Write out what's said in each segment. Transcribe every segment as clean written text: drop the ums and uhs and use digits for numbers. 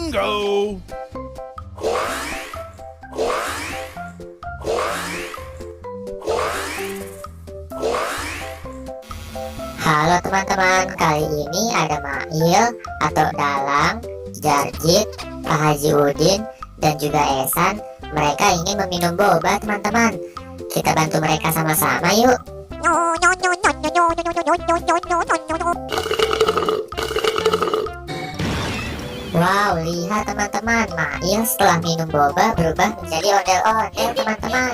Bingo! Halo teman-teman, kali ini ada Mail atau Dalang, Jarjit, Pak Haji Udin, dan juga Esan. Mereka ingin meminum boba teman-teman. Kita bantu mereka sama-sama yuk. Wow, lihat teman-teman, Mail setelah minum boba berubah menjadi ondel-ondel teman-teman.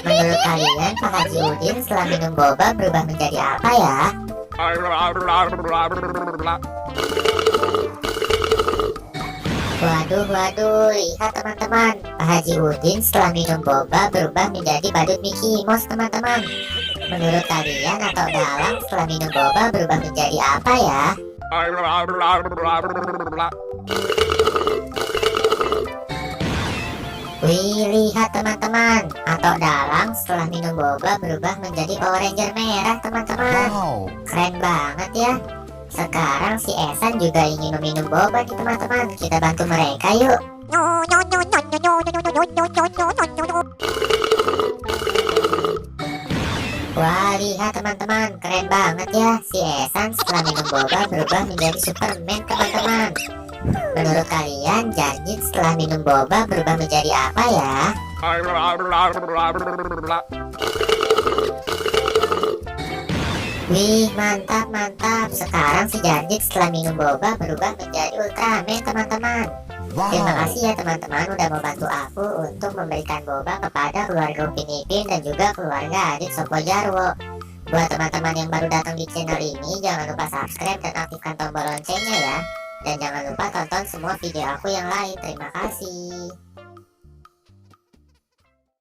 Menurut kalian Pak Haji Udin setelah minum boba berubah menjadi apa ya? Waduh, lihat teman-teman, Pak Haji Udin setelah minum boba berubah menjadi badut Mickey Mouse teman-teman. Menurut kalian atau Dalang setelah minum boba berubah menjadi apa ya? Wih, lihat teman-teman, atau Dalang setelah minum boba berubah menjadi Power Ranger merah teman-teman. Wow! Keren banget ya. Sekarang si Esan juga ingin meminum boba nih teman-teman. Kita bantu mereka yuk. Wah, lihat teman-teman, keren banget ya. Si Esan setelah minum boba berubah menjadi Superman teman-teman. Menurut kalian Jarjit setelah minum boba berubah menjadi apa ya? Wih, mantap. Sekarang si Jarjit setelah minum boba berubah menjadi Ultraman teman-teman. Terima Wow! kasih ya teman-teman udah membantu aku untuk memberikan boba kepada keluarga Upin Ipin dan juga keluarga Adit Sopo Jarwo. Buat teman-teman yang baru datang di channel ini, jangan lupa subscribe dan aktifkan tombol loncengnya ya. Dan jangan lupa tonton semua video aku yang lain. Terima kasih.